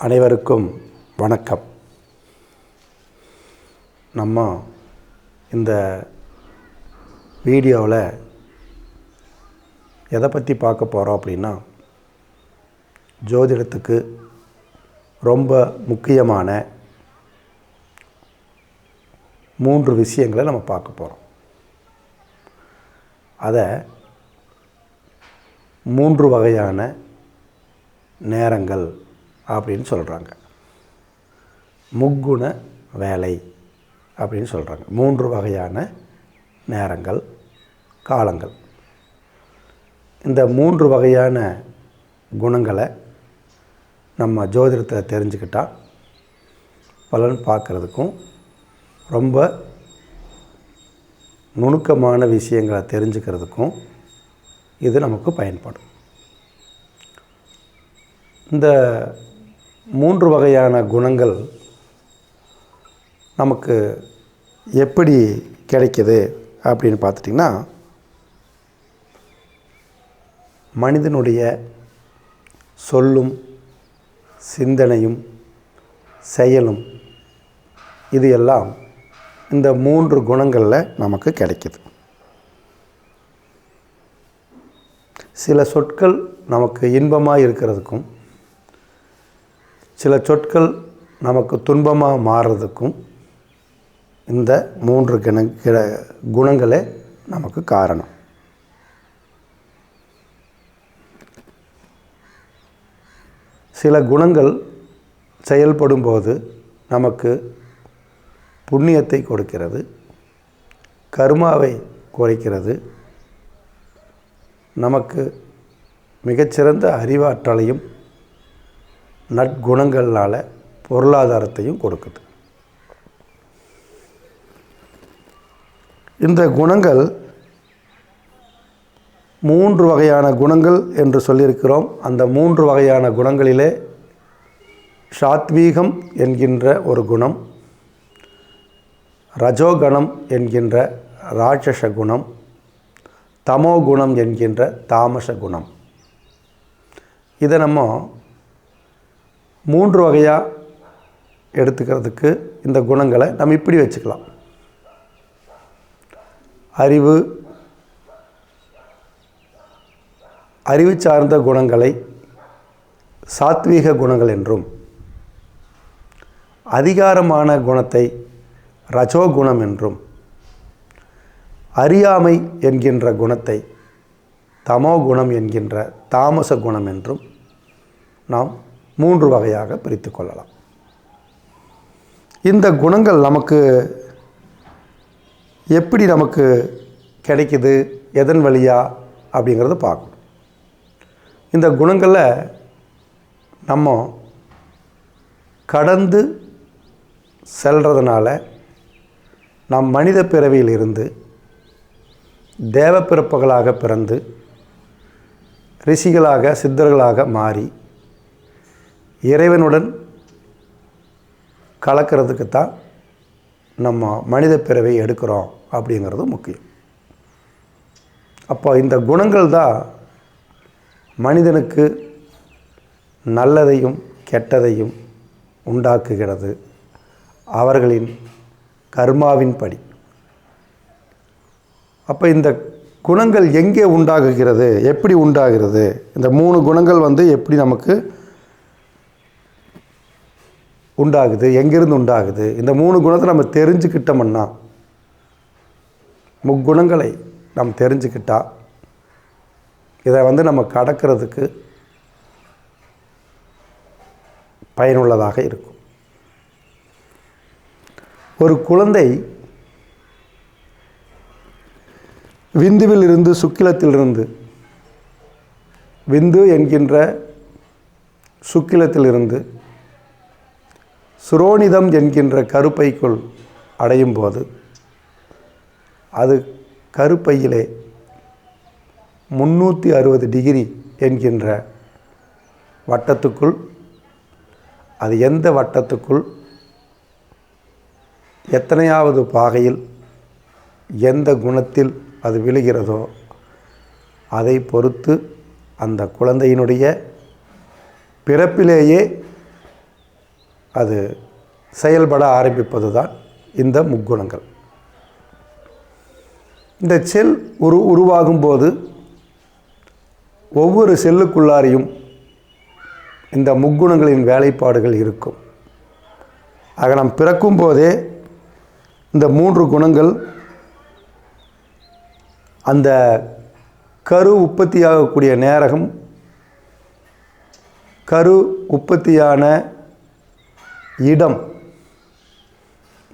அனைவருக்கும் வணக்கம். நம்ம இந்த வீடியோவில் எதை பற்றி பார்க்க போகிறோம் அப்படின்னா, ஜோதிடத்துக்கு ரொம்ப முக்கியமான 3 விஷயங்களை நம்ம பார்க்க போகிறோம். அதை 3 வகையான நேரங்கள் அப்படின்னு சொல்கிறாங்க. முக்குண வேலை அப்படின்னு சொல்கிறாங்க. 3 வகையான நேரங்கள், காலங்கள். இந்த 3 வகையான குணங்களை நம்ம ஜோதிடத்தில் தெரிஞ்சுக்கிட்டால் பலன் பார்க்குறதுக்கும், ரொம்ப நுணுக்கமான விஷயங்களை தெரிஞ்சுக்கிறதுக்கும் இது நமக்கு பயன்படும். இந்த 3 வகையான குணங்கள் நமக்கு எப்படி கிடைக்கிது அப்படின்னு பார்த்துட்டிங்கன்னா, மனிதனுடைய சொல்லும் சிந்தனையும் செயலும் இது எல்லாம் இந்த 3 குணங்களில் நமக்கு கிடைக்கிது. சில சொற்கள் நமக்கு இன்பமாக இருக்கிறதுக்கும், சில சொற்கள் நமக்கு துன்பமாக மாறுறதுக்கும் இந்த 3 குணங்களே நமக்கு காரணம். சில குணங்கள் செயல்படும்போது நமக்கு புண்ணியத்தை கொடுக்கிறது, கர்மாவை குறைக்கிறது, நமக்கு மிகச்சிறந்த அறிவாற்றலையும் நற்குணங்களால் பொருளாதாரத்தையும் கொடுக்குது. இந்த குணங்கள் 3 வகையான குணங்கள் என்று சொல்லியிருக்கிறோம். அந்த 3 வகையான குணங்களிலே சாத்வீகம் என்கின்ற ஒரு குணம், ரஜோகணம் என்கின்ற ராட்சச குணம், தமோ குணம் என்கின்ற தாமச குணம். இதை நம்ம 3 வகையாக எடுத்துக்கிறதுக்கு இந்த குணங்களை நம்ம இப்படி வச்சுக்கலாம். அறிவு சார்ந்த குணங்களை சாத்வீக குணங்கள் என்றும், அதிகாரமான குணத்தை ரஜோகுணம் என்றும், அறியாமை என்கின்ற குணத்தை தமோ குணம் என்கின்ற தாமச குணம் என்றும் நாம் 3 வகையாக பிரித்து கொள்ளலாம். இந்த குணங்கள் நமக்கு எப்படி நமக்கு கிடைக்குது, எதன் வழியா அப்படிங்கிறத பார்க்கணும். இந்த குணங்களை நம்ம கடந்து செல்றதுனால நாம் மனித பிறவியில் இருந்து தேவ பிறப்புகளாக பிறந்து ரிஷிகளாக சித்தர்களாக மாறி இறைவனுடன் கலக்கிறதுக்கு தான் நம்ம மனித பிறவை எடுக்கிறோம் அப்படிங்கிறது முக்கியம். அப்போ இந்த குணங்கள் தான் மனிதனுக்கு நல்லதையும் கெட்டதையும் உண்டாக்குகிறது, அவர்களின் கர்மாவின் படி. அப்போ இந்த குணங்கள் எங்கே உண்டாகுகிறது, எப்படி உண்டாகிறது, இந்த 3 குணங்கள் எப்படி நமக்கு உண்டாகுது, எங்கிருந்து உண்டாகுது, இந்த 3 குணத்தை நம்ம தெரிஞ்சுக்கிட்டோம்னா, முக்குணங்களை நம்ம தெரிஞ்சுக்கிட்டால் இதை நம்ம கடக்கிறதுக்கு பயனுள்ளதாக இருக்கும். ஒரு குழந்தை விந்துவில் இருந்து சுக்கிலத்திலிருந்து, விந்து என்கின்ற சுக்கிலத்திலிருந்து சுரோனிதம் என்கின்ற கருப்பைக்குள் அடையும் போது அது கருப்பையிலே 360 டிகிரி என்கின்ற வட்டத்துக்குள், அது எந்த வட்டத்துக்குள் எத்தனையாவது பாகையில் எந்த குணத்தில் அது விழுகிறதோ அதை பொறுத்து அந்த குழந்தையினுடைய பிறப்பிலேயே அது செயல்பட ஆரம்பிப்பது தான் இந்த முக்குணங்கள். இந்த செல் உருவாகும்போது ஒவ்வொரு செல்லுக்குள்ளாரையும் இந்த முக்குணங்களின் வேலைப்பாடுகள் இருக்கும். ஆக நாம் பிறக்கும் போதே இந்த 3 குணங்கள் அந்த கரு உற்பத்தியாகக்கூடிய நேரகம், கரு உற்பத்தியான இடம்,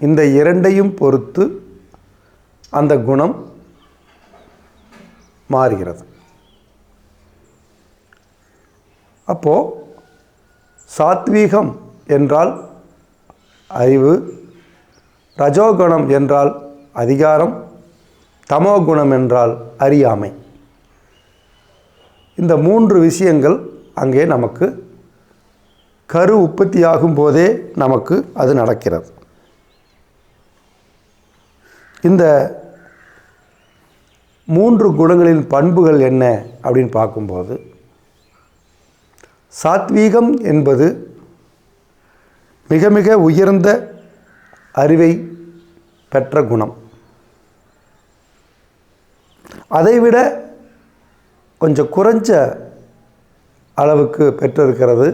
இந்த இரண்டையும் பொறுத்து அந்த குணம் மாறுகிறது. அப்போது சாத்வீகம் என்றால் அறிவு, ரஜோகுணம் என்றால் அதிகாரம், தமோகுணம் என்றால் அறியாமை. இந்த 3 விஷயங்கள் அங்கே நமக்கு கரு உற்பத்தியாகும் போதே நமக்கு அது நடக்கிறது. இந்த 3 குணங்களின் பண்புகள் என்ன அப்படின்னு பார்க்கும்போது, சாத்வீகம் என்பது மிக மிக உயர்ந்த அறிவை பெற்ற குணம். அதைவிட கொஞ்சம் குறைஞ்ச அளவுக்கு பெற்றிருக்கிறது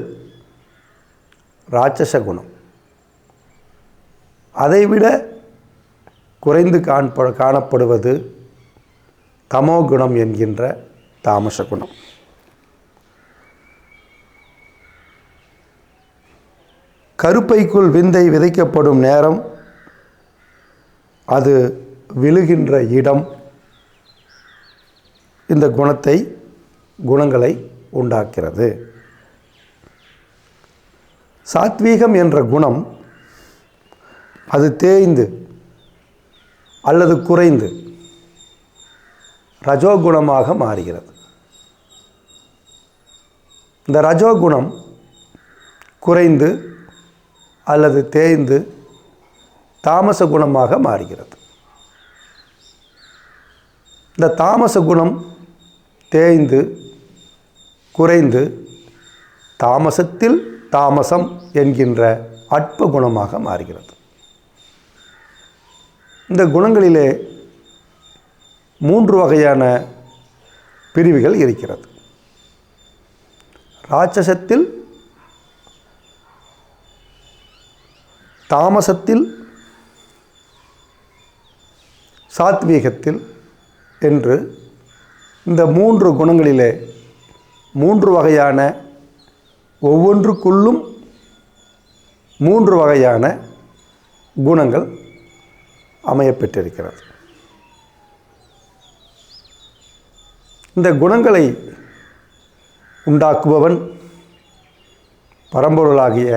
ராட்சச குணம். அதைவிட குறைந்து காணப்படுவது தமோகுணம் என்கின்ற தாமச குணம். கருப்பைக்குள் விந்தை விதைக்கப்படும் நேரம், அது விழுகின்ற இடம் இந்த குணங்களை உண்டாக்கிறது. சாத்வீகம் என்ற குணம் அது தேய்ந்து அல்லது குறைந்து ரஜோகுணமாக மாறுகிறது. இந்த ரஜோகுணம் குறைந்து அல்லது தேய்ந்து தாமச குணமாக மாறுகிறது. இந்த தாமச குணம் தேய்ந்து குறைந்து தாமசத்தில் தாமசம் என்கின்ற அற்ப குணமாக மாறுகிறது. இந்த குணங்களிலே 3 வகையான பிரிவுகள் இருக்கிறது. ராட்சசத்தில், தாமசத்தில், சாத்வீகத்தில் என்று இந்த 3 குணங்களிலே 3 வகையான, ஒவ்வொன்றுக்குள்ளும் 3 வகையான குணங்கள் அமையப்பெற்றிருக்கிறது. இந்த குணங்களை உண்டாக்குபவன் பரம்பொருளாகிய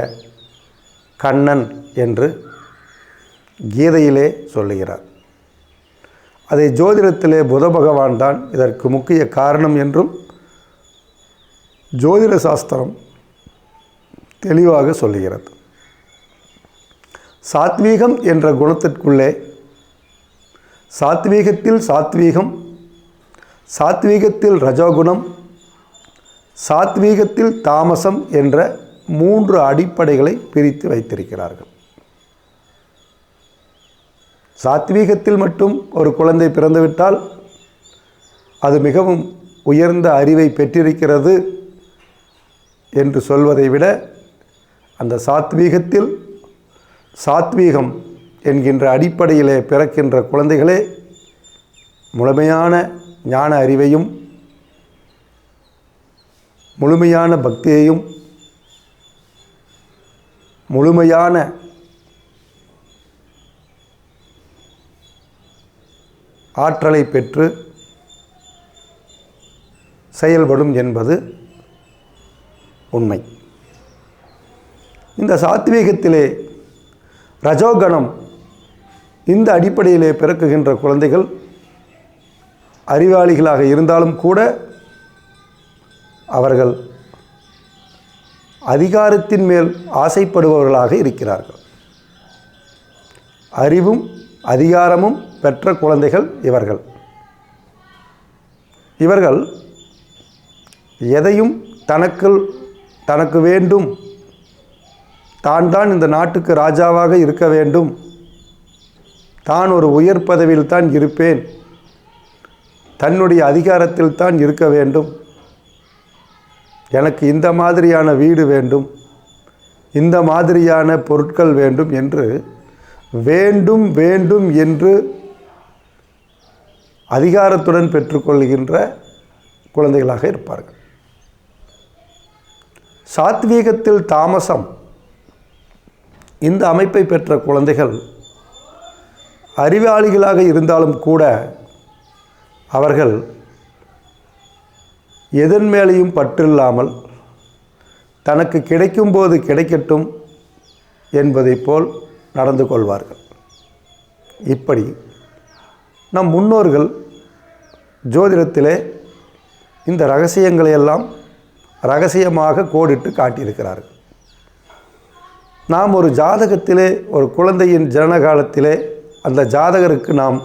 கண்ணன் என்று கீதையிலே சொல்லுகிறார். அதை ஜோதிடத்திலே புத பகவான் தான் இதற்கு முக்கிய காரணம் என்றும் ஜோதிட சாஸ்திரம் தெளிவாக சொல்லுகிறது. சாத்வீகம் என்ற குணத்திற்குள்ளே சாத்வீகத்தில் சாத்வீகம், சாத்வீகத்தில் ரஜோகுணம், சாத்வீகத்தில் தாமசம் என்ற 3 அடிப்படைகளை பிரித்து வைத்திருக்கிறார்கள். சாத்வீகத்தில் மட்டும் ஒரு குழந்தை பிறந்துவிட்டால் அது மிகவும் உயர்ந்த அறிவை பெற்றிருக்கிறது என்று சொல்வதை விட, அந்த சாத்வீகத்தில் சாத்வீகம் என்கின்ற அடிப்படையிலே பிறக்கின்ற குழந்தைகளே முழுமையான ஞான அறிவையும் முழுமையான பக்தியையும் முழுமையான ஆற்றலை பெற்று செயல்படும் என்பது உண்மை. இந்த சாத்வீகத்திலே ரஜோகணம் இந்த அடிப்படையிலே பிறக்குகின்ற குழந்தைகள் அறிவாளிகளாக இருந்தாலும் கூட அவர்கள் அதிகாரத்தின் மேல் ஆசைப்படுபவர்களாக இருக்கிறார்கள். அறிவும் அதிகாரமும் பெற்ற குழந்தைகள் இவர்கள் எதையும் தனக்கு வேண்டும், தான் இந்த நாட்டுக்கு ராஜாவாக இருக்க வேண்டும், தான் ஒரு உயர் பதவியில் தான் இருப்பேன், தன்னுடைய அதிகாரத்தில் தான் இருக்க வேண்டும், எனக்கு இந்த மாதிரியான வீடு வேண்டும், இந்த மாதிரியான பொருட்கள் வேண்டும் என்று வேண்டும் வேண்டும் என்று அதிகாரத்துடன் பெற்றுக்கொள்கின்ற குழந்தைகளாக இருப்பார்கள். சாத்வீகத்தில் தாமசம் இந்த அமைப்பை பெற்ற குழந்தைகள் அறிவாளிகளாக இருந்தாலும் கூட அவர்கள் எதன் மேலேயும் பற்றில்லாமல் தனக்கு கிடைக்கும்போது கிடைக்கட்டும் என்பதை போல் நடந்து கொள்வார்கள். இப்படி நம் முன்னோர்கள் ஜோதிடத்திலே இந்த ரகசியங்களையெல்லாம் ரகசியமாக கோடிட்டு காட்டியிருக்கிறார்கள். நாம் ஒரு ஜாதகத்திலே ஒரு குழந்தையின் ஜனன காலத்திலே அந்த ஜாதகருக்கு நாம்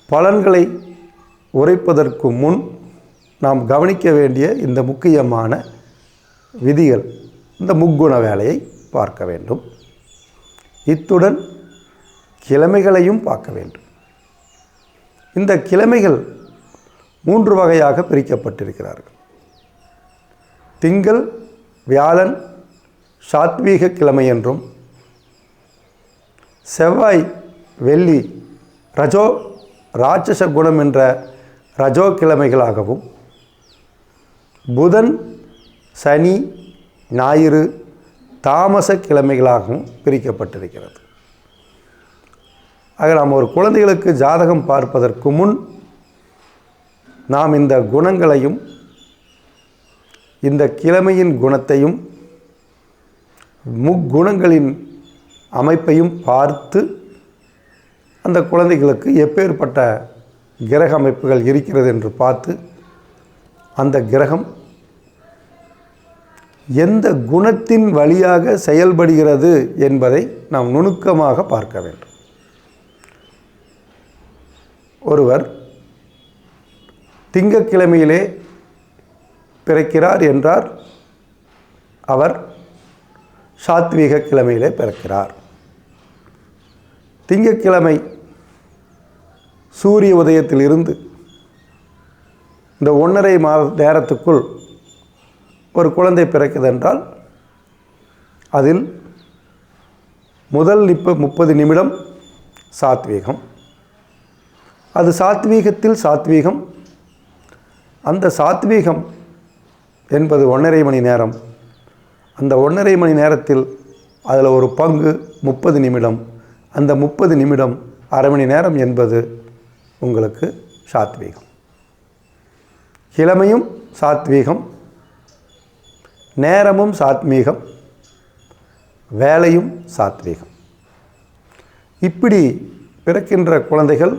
பலன்களை உரைப்பதற்கு முன் நாம் கவனிக்க வேண்டிய இந்த முக்கியமான விதிகள், இந்த முக்குண வேலையை பார்க்க வேண்டும். இத்துடன் கிழமைகளையும் பார்க்க வேண்டும். இந்த கிழமைகள் 3 வகையாக பிரிக்கப்பட்டிருக்கிறார்கள். திங்கள், வியாழன் சாத்வீக கிழமை என்றும், செவ்வாய், வெள்ளி ராட்சச குணம் என்ற ரஜோ கிழமைகளாகவும், புதன், சனி, ஞாயிறு தாமச கிழமைகளாகவும் பிரிக்கப்பட்டிருக்கிறது. ஆக நாம் ஒரு குழந்தைகளுக்கு ஜாதகம் பார்ப்பதற்கு முன் நாம் இந்த குணங்களையும் இந்த கிழமையின் குணத்தையும் முக்குணங்களின் அமைப்பையும் பார்த்து அந்த குழந்தைகளுக்கு எப்பேற்பட்ட கிரக அமைப்புகள் இருக்கிறது என்று பார்த்து அந்த கிரகம் எந்த குணத்தின் வழியாக செயல்படுகிறது என்பதை நாம் நுணுக்கமாக பார்க்க வேண்டும். ஒருவர் திங்கட்கிழமையிலே பிறக்கிறார் என்றார், அவர் சாத்வீக கிழமையிலே பிறக்கிறார். திங்கட்கிழமை சூரிய உதயத்திலிருந்து இந்த 1.5 மாத நேரத்துக்குள் ஒரு குழந்தை பிறக்குதென்றால் அதில் முதல் 30 நிமிடம் சாத்வீகம். அது சாத்வீகத்தில் சாத்வீகம். அந்த சாத்வீகம் என்பது 1.5 மணி நேரம். அந்த 1.5 மணி நேரத்தில் அதில் ஒரு பங்கு 30 நிமிடம். அந்த 30 நிமிடம் அரை மணி நேரம் என்பது உங்களுக்கு சாத்வீகம். கிழமையும் சாத்வீகம், நேரமும் சாத்வீகம், வேலையும் சாத்வீகம். இப்படி பிறக்கின்ற குழந்தைகள்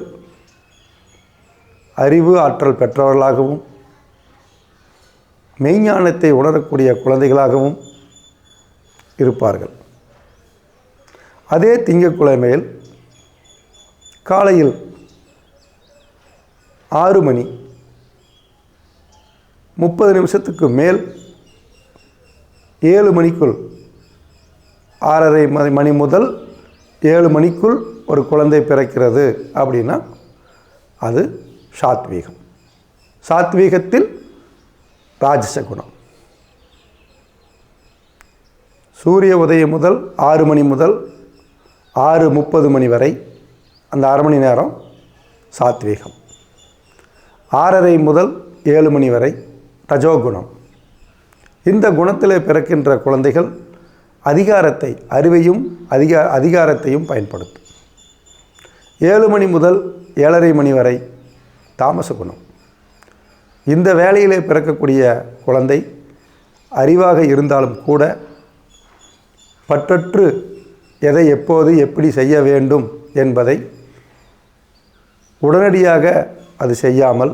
அறிவு ஆற்றல் பெற்றவர்களாகவும் மெய்ஞானத்தை உணரக்கூடிய குழந்தைகளாகவும் இருப்பார்கள். அதே திங்கட்கிழமையில் காலையில் 6 மணி 30 நிமிஷத்துக்கு மேல் 7 மணிக்குள் 6:30 மணி முதல் 7 மணிக்குள் ஒரு குழந்தை பிறக்கிறது அப்படின்னா அது சாத்வீகம். சாத்வீகத்தில் ராஜச குணம். சூரிய உதயம் முதல் 6 மணி முதல் 6:30 மணி வரை அந்த அரை மணி நேரம் சாத்வீகம். 6:30 முதல் 7 மணி வரை ரஜோகுணம். இந்த குணத்திலே பிறக்கின்ற குழந்தைகள் அதிகாரத்தை, அறிவையும் அதிகாரத்தையும் பயன்படுத்தும். 7 மணி முதல் 7:30 மணி வரை தாமச குணம். இந்த வேளையிலே பிறக்கக்கூடிய குழந்தை அறிவாக இருந்தாலும் கூட பற்றற்று எதை எப்போது எப்படி செய்ய வேண்டும் என்பதை உடனடியாக அது செய்யாமல்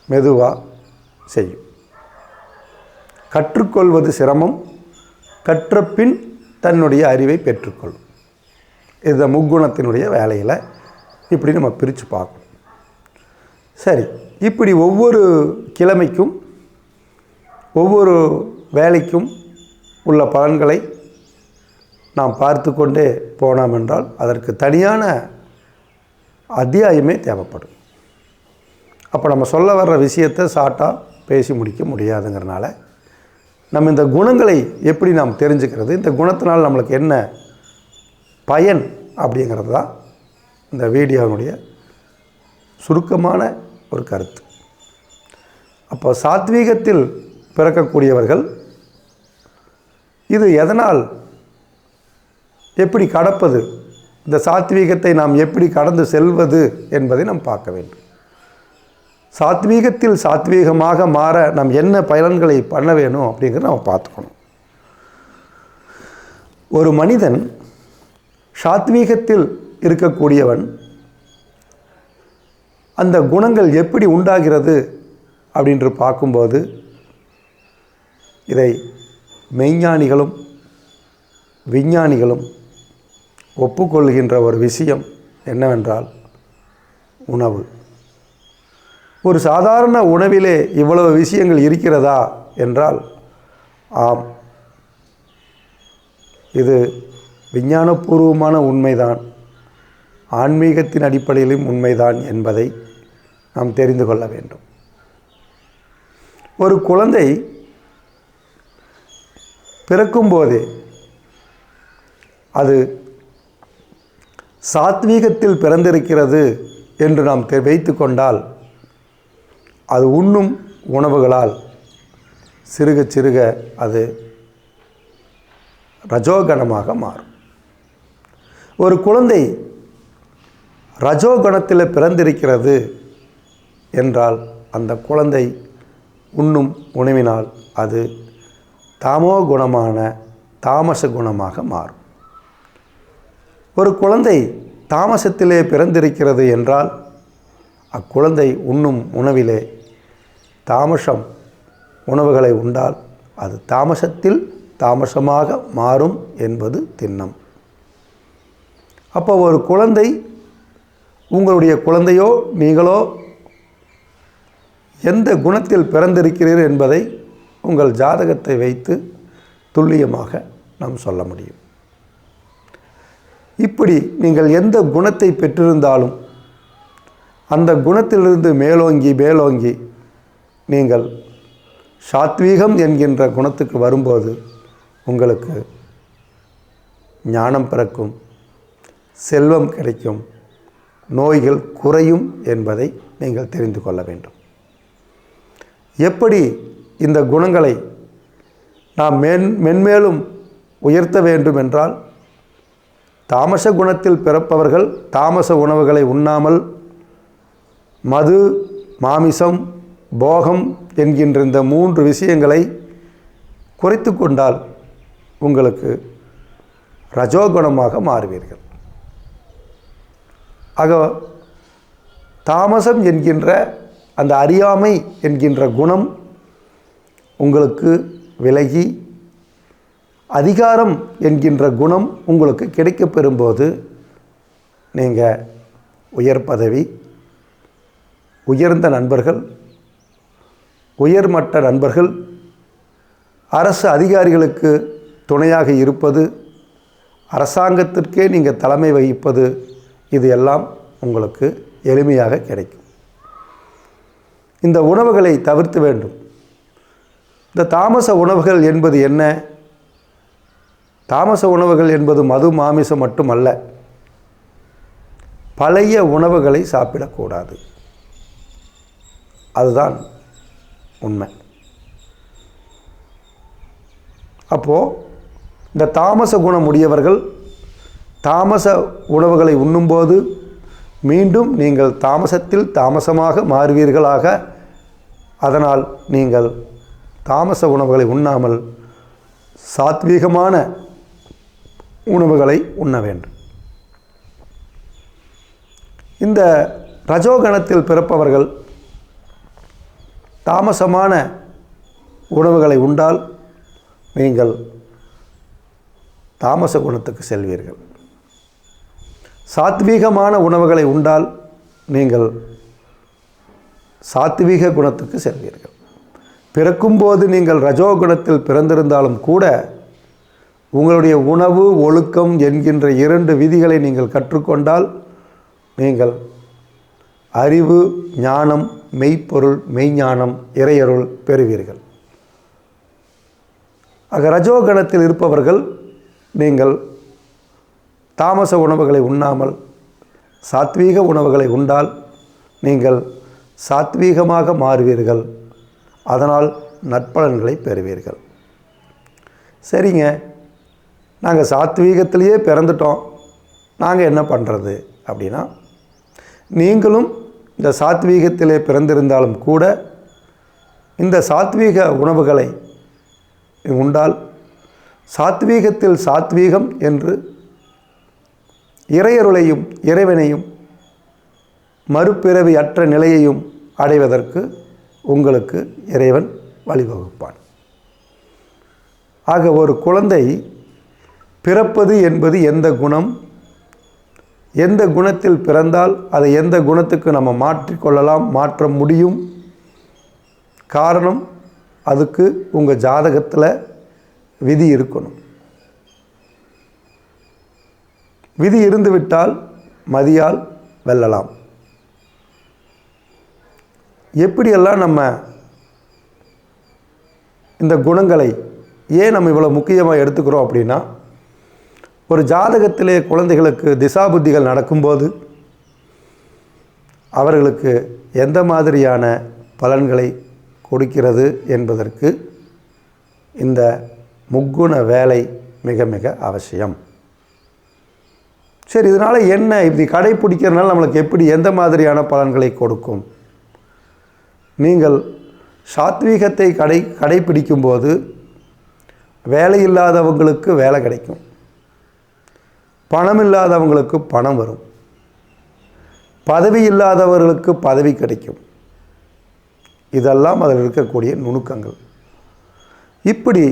மெதுவாக செய்யும். கற்றுக்கொள்வது சிரமம், கற்ற பின் தன்னுடைய அறிவை பெற்றுக்கொள்ளும். இந்த முக்குணத்தினுடைய வேலையில் இப்படி நம்ம பிரித்து பார்க்கணும். சரி, இப்படி ஒவ்வொரு கிழமைக்கும் ஒவ்வொரு வேலைக்கும் உள்ள பலன்களை நாம் பார்த்து கொண்டே போனோம் என்றால் அதற்கு தனியான அத்தியாயமே தேவைப்படும். அப்போ நம்ம சொல்ல வர்ற விஷயத்தை ஷார்ட்டாக பேசி முடிக்க முடியாதுங்கிறனால நம்ம இந்த குணங்களை எப்படி நாம் தெரிஞ்சுக்கிறது, இந்த குணத்தினால் நம்மளுக்கு என்ன பயன் அப்படிங்கிறது தான் இந்த வீடியோனுடைய சுருக்கமான ஒரு கருத்து. அப்போ சாத்வீகத்தில் பிறக்கக்கூடியவர்கள் இது எதனால் எப்படி கடப்பது, இந்த சாத்வீகத்தை நாம் எப்படி கடந்து செல்வது என்பதை நாம் பார்க்க வேண்டும். சாத்வீகத்தில் சாத்வீகமாக மாற நாம் என்ன பலன்களை பண்ண வேணும் அப்படிங்கிறத நம்ம பார்த்துக்கணும். ஒரு மனிதன் சாத்வீகத்தில் இருக்கக்கூடியவன் அந்த குணங்கள் எப்படி உண்டாகிறது அப்படின்று பார்க்கும்போது இதை மெய்ஞானிகளும் விஞ்ஞானிகளும் ஒப்புக்கொள்கின்ற ஒரு விஷயம் என்னவென்றால் உணவு. ஒரு சாதாரண உணவிலே இவ்வளவு விஷயங்கள் இருக்கிறதா என்றால் ஆம், இது விஞ்ஞானபூர்வமான உண்மைதான், ஆன்மீகத்தின் அடிப்படையிலும் உண்மைதான் என்பதை நாம் தெரிந்து கொள்ள வேண்டும். ஒரு குழந்தை பிறக்கும்போதே அது சாத்வீகத்தில் பிறந்திருக்கிறது என்று நாம் வைத்து கொண்டால் அது உண்ணும் உணவுகளால் சிறுக சிறுக அது ரஜோகணமாக மாறும். ஒரு குழந்தை ரஜோகணத்தில் பிறந்திருக்கிறது என்றால் அந்த குழந்தை உண்ணும் உணவினால் அது தாமோ குணமான தாமச குணமாக மாறும். ஒரு குழந்தை தாமசத்திலே பிறந்திருக்கிறது என்றால் அக்குழந்தை உண்ணும் உணவிலே தாமசம் உணவுகளை உண்டால் அது தாமசத்தில் தாமசமாக மாறும் என்பது திண்ணம். அப்போ ஒரு குழந்தை, உங்களுடைய குழந்தையோ நீங்களோ எந்த குணத்தில் பிறந்திருக்கிறீர்கள் என்பதை உங்கள் ஜாதகத்தை வைத்து துல்லியமாக நாம் சொல்ல முடியும். இப்படி நீங்கள் எந்த குணத்தை பெற்றிருந்தாலும் அந்த குணத்திலிருந்து மேலோங்கி நீங்கள் சாத்வீகம் என்கின்ற குணத்துக்கு வரும்போது உங்களுக்கு ஞானம் பிறக்கும், செல்வம் கிடைக்கும், நோய்கள் குறையும் என்பதை நீங்கள் தெரிந்து கொள்ள வேண்டும். எப்படி இந்த குணங்களை நாம் மென்மேலும் உயர்த்த வேண்டும் என்றால் தாமச குணத்தில் பிறப்பவர்கள் தாமச உணவுகளை உண்ணாமல் மது, மாமிசம், போகம் என்கின்ற இந்த 3 விஷயங்களை குறைத்து கொண்டால் உங்களுக்கு ரஜோகுணமாக மாறுவீர்கள். ஆக தாமசம் என்கின்ற அந்த அறியாமை என்கின்ற குணம் உங்களுக்கு விலகி அதிகாரம் என்கின்ற குணம் உங்களுக்கு கிடைக்கப் பெறும்போது நீங்கள் உயர் பதவி, உயர்ந்த நண்பர்கள், உயர்மட்ட நண்பர்கள், அரசு அதிகாரிகளுக்கு துணையாக இருப்பது, அரசாங்கத்திற்கே நீங்கள் தலைமை வகிப்பது, இது எல்லாம் உங்களுக்கு எளிமையாக கிடைக்கும். இந்த உணவுகளை தவிர்த்து வேண்டும். இந்த தாமச உணவுகள் என்பது என்ன? தாமச உணவுகள் என்பது மது, மாமிசம் மட்டுமல்ல. பழைய உணவுகளை சாப்பிடக்கூடாது. அதுதான் உண்மை. அப்போது இந்த தாமச குணம் உடையவர்கள் தாமச உணவுகளை உண்ணும்போது மீண்டும் நீங்கள் தாமசத்தில் தாமசமாக மாறுவீர்களாக. அதனால் நீங்கள் தாமச உணவுகளை உண்ணாமல் சாத்வீகமான உணவுகளை உண்ண வேண்டும். இந்த ரஜோகணத்தில் பிறப்பவர்கள் தாமசமான உணவுகளை உண்டால் நீங்கள் தாமச குணத்துக்கு செல்வீர்கள். சாத்வீகமான உணவுகளை உண்டால் நீங்கள் சாத்வீக குணத்துக்கு செல்வீர்கள். பிறக்கும்போது நீங்கள் ரஜோகுணத்தில் பிறந்திருந்தாலும் கூட உங்களுடைய உணவு ஒழுக்கம் என்கின்ற 2 விதிகளை நீங்கள் கற்றுக்கொண்டால் நீங்கள் அறிவு, ஞானம், மெய்ப்பொருள், மெய்ஞானம், இறையருள் பெறுவீர்கள். ஆக ரஜோகணத்தில் இருப்பவர்கள் நீங்கள் தாமச உணவுகளை உண்ணாமல் சாத்வீக உணவுகளை உண்டால் நீங்கள் சாத்வீகமாக மாறுவீர்கள். அதனால் நற்பலன்களை பெறுவீர்கள். சரிங்க, நாங்கள் சாத்வீகத்திலேயே பிறந்துட்டோம், நாங்கள் என்ன பண்ணுறது அப்படின்னா, நீங்களும் இந்த சாத்வீகத்திலே பிறந்திருந்தாலும் கூட இந்த சாத்வீக உணவுகளை உண்டால் சாத்வீகத்தில் சாத்வீகம் என்று இறையருளையும் இறைவனையும் மறுபிறவி அற்ற நிலையையும் அடைவதற்கு உங்களுக்கு இறைவன் வழிவகுப்பான். ஆக ஒரு குழந்தை பிறப்பது என்பது எந்த குணம், எந்த குணத்தில் பிறந்தால் அதை எந்த குணத்துக்கு நம்ம மாற்றிக்கொள்ளலாம், மாற்ற முடியும். காரணம், அதுக்கு உங்கள் ஜாதகத்தில் விதி இருக்கணும். விதி இருந்துவிட்டால் மதியால் வெல்லலாம். எப்படியெல்லாம் நம்ம இந்த குணங்களை ஏன் நம்ம இவ்வளோ முக்கியமாக எடுத்துக்கிறோம் அப்படின்னா, ஒரு ஜாதகத்திலே குழந்தைகளுக்கு திசாபுத்திகள் நடக்கும்போது அவர்களுக்கு எந்த மாதிரியான பலன்களை கொடுக்கிறது என்பதற்கு இந்த முக்குண வேலை மிக மிக அவசியம். சரி, இதனால் என்ன, இப்படி கடைப்பிடிக்கிறதுனால நம்மளுக்கு எப்படி எந்த மாதிரியான பலன்களை கொடுக்கும்? நீங்கள் சாத்வீகத்தை கடைப்பிடிக்கும்போது வேலை இல்லாதவங்களுக்கு வேலை கிடைக்கும், பணம் இல்லாதவங்களுக்கு பணம் வரும், பதவி இல்லாதவர்களுக்கு பதவி கிடைக்கும். இதெல்லாம் அதில் இருக்கக்கூடிய நுணுக்கங்கள். இப்படி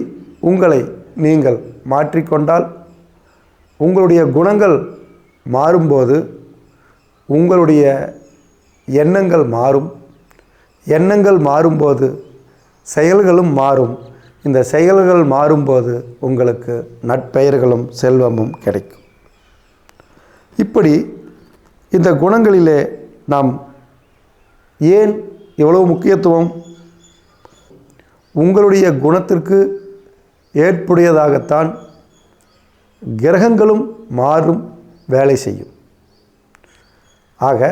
உங்களை நீங்கள் மாற்றிக்கொண்டால் உங்களுடைய குணங்கள் மாறும்போது உங்களுடைய எண்ணங்கள் மாறும். எண்ணங்கள் மாறும்போது செயல்களும் மாறும். இந்த செயல்கள் மாறும்போது உங்களுக்கு நற்பெயர்களும் செல்வமும் கிடைக்கும். இப்படி இந்த குணங்களிலே நாம் ஏன் இவ்வளவு முக்கியத்துவம்? உங்களுடைய குணத்திற்கு ஏற்புடையதாகத்தான் கிரகங்களும் மாறும் வேலை செய்யும். ஆக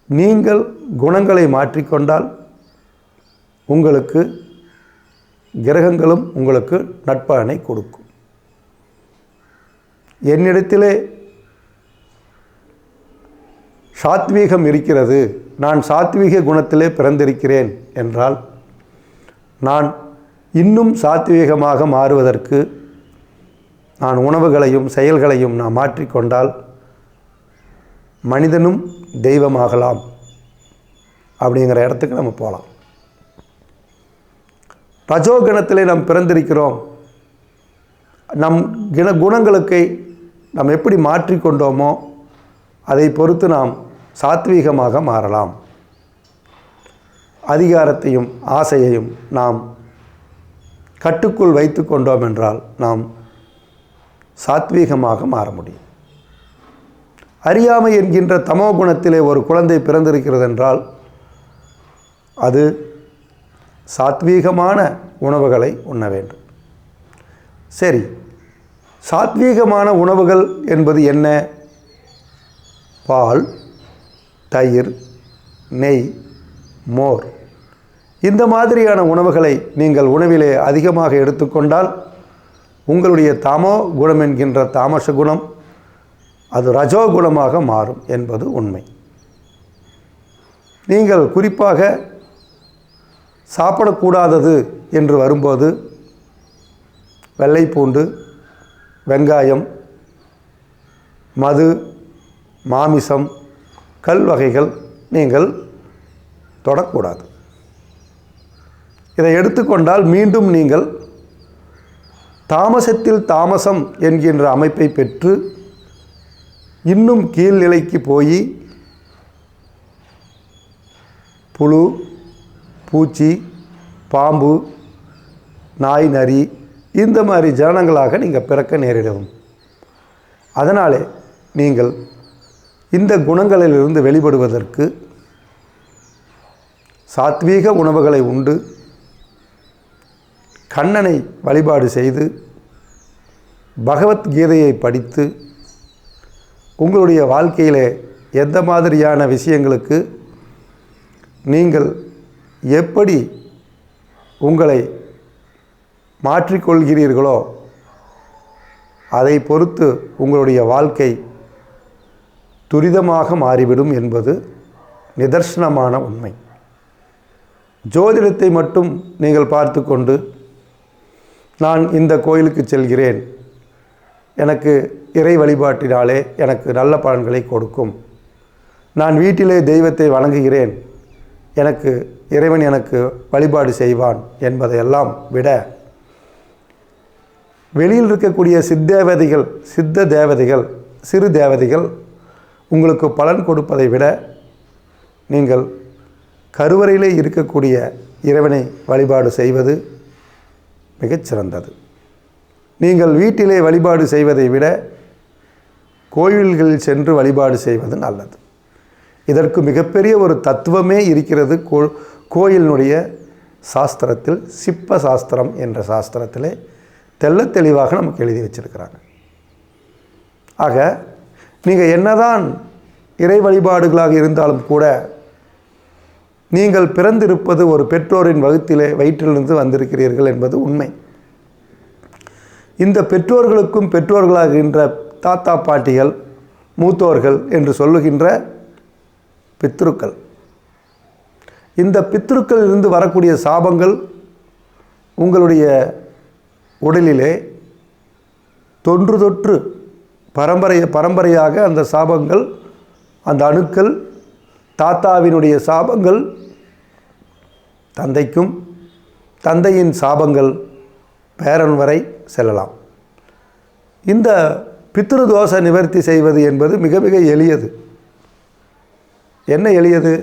நீங்கள் குணங்களை மாற்றிக்கொண்டால் உங்களுக்கு கிரகங்களும் உங்களுக்கு நற்பலனை கொடுக்கும். என்னிடத்திலே சாத்வீகம் இருக்கிறது, நான் சாத்வீக குணத்திலே பிறந்திருக்கிறேன் என்றால் நான் இன்னும் சாத்வீகமாக மாறுவதற்கு நான் உணவுகளையும் செயல்களையும் நான் மாற்றிக்கொண்டால் மனிதனும் தெய்வமாகலாம் அப்படிங்கிற இடத்துக்கு நம்ம போகலாம். ரஜோகணத்திலே நாம் பிறந்திருக்கிறோம், நம் குணங்களுக்கு நாம் எப்படி மாற்றிக்கொண்டோமோ அதை பொறுத்து நாம் சாத்வீகமாக மாறலாம். அதிகாரத்தையும் ஆசையையும் நாம் கட்டுக்குள் வைத்து கொண்டோம் என்றால் நாம் சாத்வீகமாக மாற முடியும். அறியாமை என்கின்ற தமோ குணத்திலே ஒரு குழந்தை பிறந்திருக்கிறது என்றால் அது சாத்வீகமான உணவுகளை உண்ண வேண்டும். சரி, சாத்வீகமான உணவுகள் என்பது என்ன? பால், தயிர், நெய், மோர், இந்த மாதிரியான உணவுகளை நீங்கள் உணவிலே அதிகமாக எடுத்துக்கொண்டால் உங்களுடைய தமோ குணம் என்கின்ற தாமச குணம் அது ரஜோகுணமாக மாறும் என்பது உண்மை. நீங்கள் குறிப்பாக சாப்பிடக்கூடாதது என்று வரும்போது வெள்ளைப்பூண்டு, வெங்காயம், மது, மாமிசம், கல் வகைகள் நீங்கள் தொடக்கூடாது. இதை எடுத்துக்கொண்டால் மீண்டும் நீங்கள் தாமசத்தில் தாமசம் என்கின்ற அமைப்பை பெற்று இன்னும் கீழ்நிலைக்கு போய் புழு, பூச்சி, பாம்பு, நாய், நரி இந்த மாதிரி ஜனங்களாக நீங்கள் பிறக்க நேரிடும். அதனாலே நீங்கள் இந்த குணங்களிலிருந்து வெளிப்படுவதற்கு சாத்வீக உணவுகளை உண்டு, கண்ணனை வழிபாடு செய்து, பகவத்கீதையை படித்து, உங்களுடைய வாழ்க்கையிலே எந்த மாதிரியான விஷயங்களுக்கு நீங்கள் எப்படி உங்களை மாற்றிக்கொள்கிறீர்களோ அதை பொறுத்து உங்களுடைய வாழ்க்கை துரிதமாக மாறிவிடும் என்பது நிதர்சனமான உண்மை. ஜோதிடத்தை மட்டும் நீங்கள் பார்த்து கொண்டு, நான் இந்த கோயிலுக்கு செல்கிறேன், எனக்கு இறை வழிபாட்டினாலே எனக்கு நல்ல பலன்களை கொடுக்கும், நான் வீட்டிலே தெய்வத்தை வணங்குகிறேன், எனக்கு இறைவன் எனக்கு வழிபாடு செய்வான் என்பதையெல்லாம் விட, வெளியில் இருக்கக்கூடிய சித்த தேவதைகள், சிறு தேவதைகள் உங்களுக்கு பலன் கொடுப்பதை விட நீங்கள் கருவறையிலே இருக்கக்கூடிய இறைவனை வழிபாடு செய்வது மிகச்சிறந்தது. நீங்கள் வீட்டிலே வழிபாடு செய்வதை விட கோயில்களில் சென்று வழிபாடு செய்வது நல்லது. இதற்கு மிகப்பெரிய ஒரு தத்துவமே இருக்கிறது. கோயிலினுடைய சாஸ்திரத்தில், சிப்ப சாஸ்திரம் என்ற சாஸ்திரத்திலே தெள்ளத் தெளிவாக நமக்கு எழுதி வச்சிருக்கிறாங்க. ஆக நீங்கள் என்னதான் இறை வழிபாடுகளாக இருந்தாலும் கூட நீங்கள் பிறந்திருப்பது ஒரு பெற்றோரின் வயிற்றிலிருந்து வந்திருக்கிறீர்கள் என்பது உண்மை. இந்த பெற்றோர்களுக்கும் பெற்றோர்களாகின்ற தாத்தா பாட்டிகள், மூத்தோர்கள் என்று சொல்லுகின்ற பித்ருக்கள், இந்த பித்ருக்களிலிருந்து வரக்கூடிய சாபங்கள் உங்களுடைய உடலிலே தொன்று தொற்று பரம்பரையாக அந்த சாபங்கள், அந்த அணுக்கள், தாத்தாவினுடைய சாபங்கள் தந்தைக்கும், தந்தையின் சாபங்கள் பேரன் வரை செல்லலாம். இந்த பித்ருதோஷ நிவர்த்தி செய்வது என்பது மிக மிக எளியது. என்ன எளியது?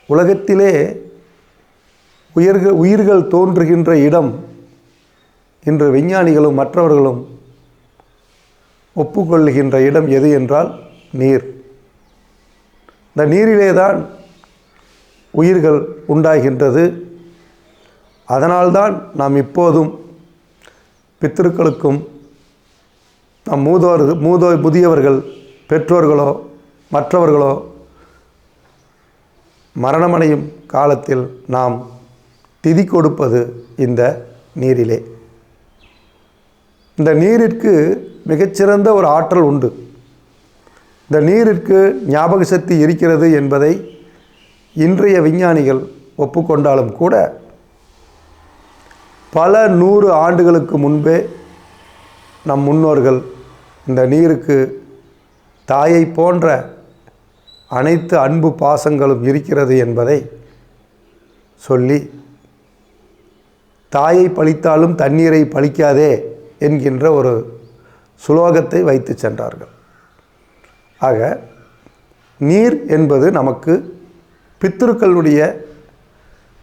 உலகத்திலே உயிர்கள் தோன்றுகின்ற இடம் இன்று விஞ்ஞானிகளும் மற்றவர்களும் ஒப்புக்கொள்ளுகின்ற இடம் எது என்றால் நீர். இந்த நீரிலே தான் உயிர்கள் உண்டாகின்றது. அதனால்தான் இப்போதும் பித்ருக்களுக்கும் நம் முதியவர்கள், பெற்றோர்களோ மற்றவர்களோ மரணமடையும் காலத்தில் நாம் திதி கொடுப்பது இந்த நீரிலே. இந்த நீரிற்கு மிகச்சிறந்த ஒரு ஆற்றல் உண்டு. இந்த நீரிற்கு ஞாபக சக்தி இருக்கிறது என்பதை இன்றைய விஞ்ஞானிகள் ஒப்புக்கொண்டாலும் கூட, பல 100 ஆண்டுகளுக்கு முன்பே நம் முன்னோர்கள் இந்த நீருக்கு தாயை போன்ற அனைத்து அன்பு பாசங்களும் இருக்கிறது என்பதை சொல்லி, தாயை பழித்தாலும் தண்ணீரை பழிக்காதே என்கின்ற ஒரு சுலோகத்தை வைத்து சென்றார்கள். ஆக நீர் என்பது நமக்கு பித்ருக்களுடைய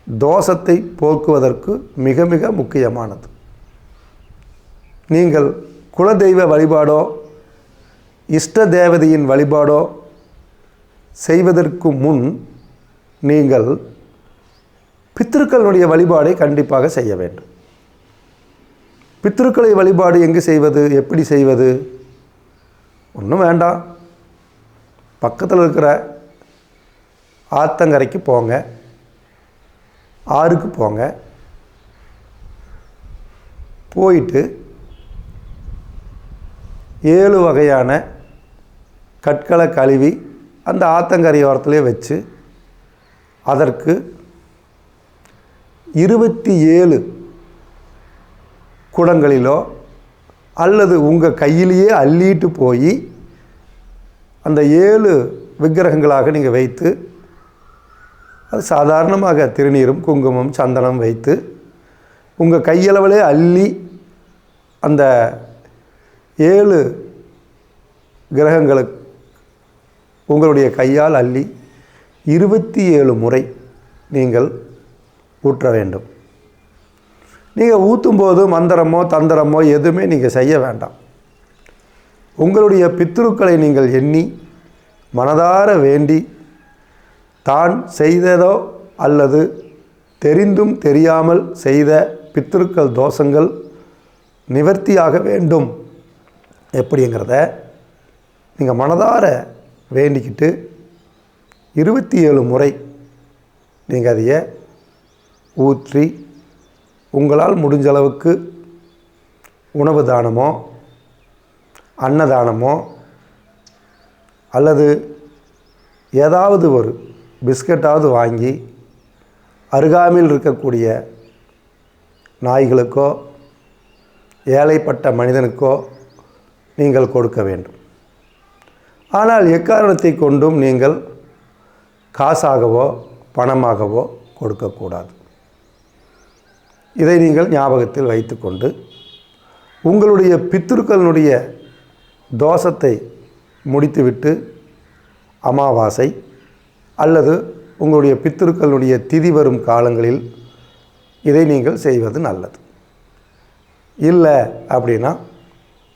தோஷத்தை போக்குவதற்கு மிக மிக முக்கியமானது. நீங்கள் குலதெய்வ வழிபாடோ இஷ்ட தேவதையின் வழிபாடோ செய்வதற்கு முன் நீங்கள் பித்ருக்களுடைய வழிபாடை கண்டிப்பாக செய்ய வேண்டும். பித்ருக்களை வழிபாடு எங்கு செய்வது, எப்படி செய்வது? ஒன்றும் வேண்டாம், பக்கத்தில் இருக்கிற ஆத்தங்கரைக்கு போங்க, ஆறுக்கு போங்க, போயிட்டு 7 வகையான கற்களை கழுவி அந்த ஆத்தங்கரை ஓரத்திலே வச்சு, அதற்கு 27 குடங்களிலோ அல்லது உங்கள் கையிலேயே அள்ளிட்டு போய் அந்த 7 விக்கிரகங்களாக நீங்கள் வைத்து, அது சாதாரணமாக திருநீரும் குங்குமம் சந்தனம் வைத்து உங்கள் கையளவிலே அள்ளி அந்த 7 கிரகங்களுக்கு உங்களுடைய கையால் அள்ளி 27 முறை நீங்கள் ஊற்ற வேண்டும். நீங்கள் ஊற்றும்போது மந்திரமோ தந்திரமோ எதுவுமே நீங்கள் செய்ய வேண்டாம். உங்களுடைய பித்ருக்களை நீங்கள் எண்ணி மனதார வேண்டி தான் செய்ததோ அல்லது தெரிந்தும் தெரியாமல் செய்த பித்ருக்கள் தோஷங்கள் நிவர்த்தியாக வேண்டும் எப்படிங்கிறத நீங்கள் மனதார வேண்டிக்கிட்டு 27 முறை நீங்கள் அதைய ஊற்றி உங்களால் முடிஞ்ச அளவுக்கு உணவு தானமோ அன்னதானமோ அல்லது ஏதாவது ஒரு பிஸ்கட்டாவது வாங்கி அருகாமையில் இருக்கக்கூடிய நாய்களுக்கோ ஏழைப்பட்ட மனிதனுக்கோ நீங்கள் கொடுக்க வேண்டும். ஆனால் எக்காரணத்தை கொண்டும் நீங்கள் காசாகவோ பணமாகவோ கொடுக்கக்கூடாது. இதை நீங்கள் ஞாபகத்தில் வைத்துக்கொண்டு உங்களுடைய பித்ருக்களுடைய தோஷத்தை முடித்துவிட்டு அமாவாசை அல்லது உங்களுடைய பித்ருக்களுடைய திதி வரும் காலங்களில் இதை நீங்கள் செய்வது நல்லது. இல்லை அப்படின்னா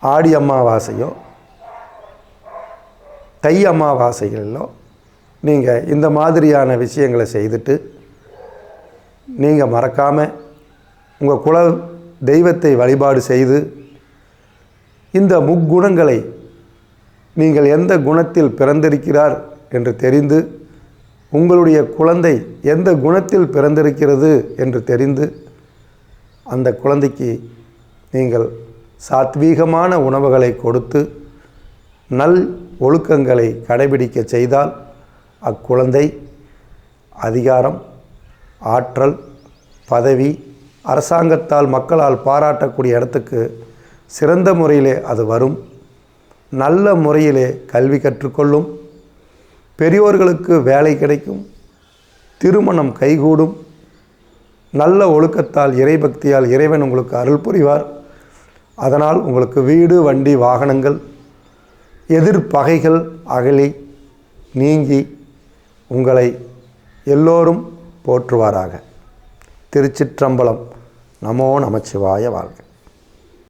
ஆடி அமாவாசையோ தை அமாவாசைகளிலோ நீங்கள் இந்த மாதிரியான விஷயங்களை செய்துட்டு நீங்கள் மறக்காமல் உங்கள் குல தெய்வத்தை வழிபாடு செய்து இந்த முக்குணங்களை நீங்கள் எந்த குணத்தில் பிறந்திருக்கிறார் என்று தெரிந்து உங்களுடைய குழந்தை எந்த குணத்தில் பிறந்திருக்கிறது என்று தெரிந்து அந்த குழந்தைக்கு நீங்கள் சாத்வீகமான உணவுகளை கொடுத்து நல் ஒழுக்கங்களை கடைபிடிக்க செய்தால் அக்குழந்தை அதிகாரம், ஆற்றல், பதவி, அரசாங்கத்தால் மக்களால் பாராட்டக்கூடிய இடத்துக்கு சிறந்த முறையிலே அது வரும். நல்ல முறையிலே கல்வி கற்றுக்கொள்ளும். பெரியோர்களுக்கு வேலை கிடைக்கும். திருமணம் கைகூடும். நல்ல ஒழுக்கத்தால் இறைபக்தியால் இறைவன் உங்களுக்கு அருள் புரிவார். அதனால் உங்களுக்கு வீடு, வண்டி, வாகனங்கள், எதிர்ப்பகைகள் அகலி நீங்கி உங்களை எல்லோரும் போற்றுவாராக. திருச்சிற்றம்பலம். நமோ நமச்சிவாய வாழ்க.